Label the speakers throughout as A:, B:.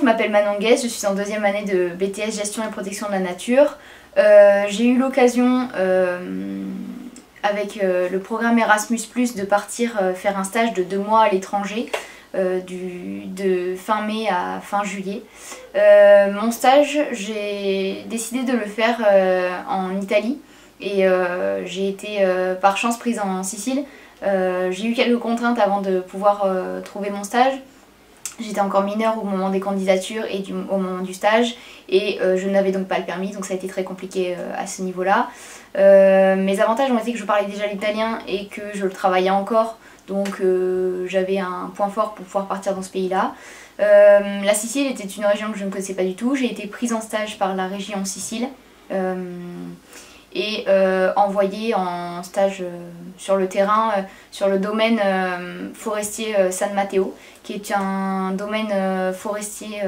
A: je m'appelle Manon Guès, je suis en deuxième année de BTS Gestion et Protection de la Nature. J'ai eu l'occasion avec le programme Erasmus+, de partir faire un stage de 2 mois à l'étranger, de fin mai à fin juillet. Mon stage, j'ai décidé de le faire en Italie et j'ai été par chance prise en Sicile. J'ai eu quelques contraintes avant de pouvoir trouver mon stage. J'étais encore mineure au moment des candidatures et au moment du stage et je n'avais donc pas le permis, donc ça a été très compliqué à ce niveau-là. Mes avantages ont été que je parlais déjà l'italien et que je le travaillais encore, donc j'avais un point fort pour pouvoir partir dans ce pays-là. La Sicile était une région que je ne connaissais pas du tout. J'ai été prise en stage par la région Sicile et envoyée en stage sur le terrain, sur le domaine forestier San Matteo, qui est un domaine forestier,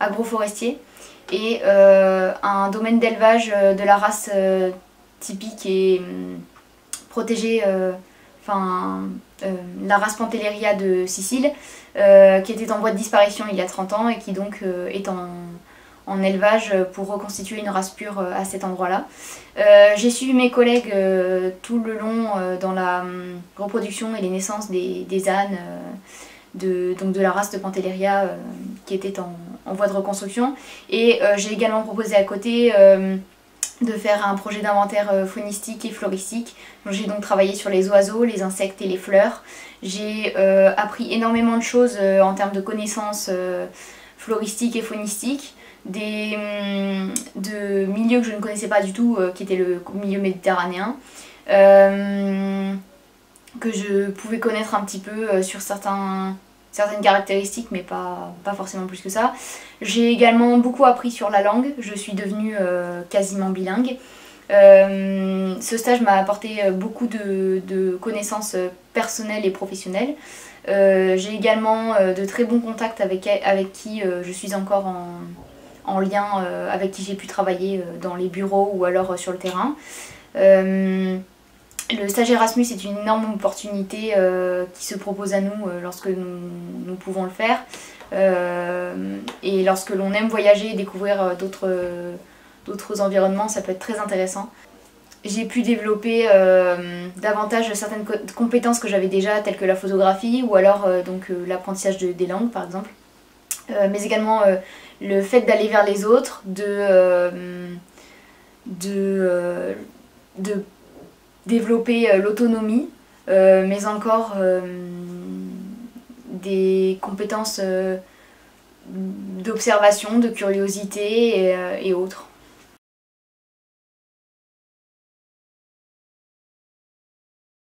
A: agroforestier, et un domaine d'élevage de la race typique et protégée, la race Pantelleria de Sicile, qui était en voie de disparition il y a 30 ans et qui donc est en élevage pour reconstituer une race pure à cet endroit-là. J'ai suivi mes collègues tout le long dans la reproduction et les naissances des ânes donc de la race de Pantelleria qui était en voie de reconstruction. Et j'ai également proposé à côté de faire un projet d'inventaire faunistique et floristique. J'ai donc travaillé sur les oiseaux, les insectes et les fleurs. J'ai appris énormément de choses en termes de connaissances floristiques et faunistiques, de milieux que je ne connaissais pas du tout, qui était le milieu méditerranéen, que je pouvais connaître un petit peu sur certaines caractéristiques, mais pas forcément plus que ça. J'ai également beaucoup appris sur la langue, je suis devenue quasiment bilingue. Ce stage m'a apporté beaucoup de connaissances personnelles et professionnelles. J'ai également de très bons contacts avec qui je suis encore en lien, avec qui j'ai pu travailler dans les bureaux ou alors sur le terrain. Le stage Erasmus est une énorme opportunité qui se propose à nous lorsque nous pouvons le faire. Et lorsque l'on aime voyager et découvrir d'autres environnements, ça peut être très intéressant. J'ai pu développer davantage certaines compétences que j'avais déjà, telles que la photographie ou alors l'apprentissage des langues par exemple. Mais également le fait d'aller vers les autres, de développer l'autonomie, mais encore des compétences d'observation, de curiosité et autres.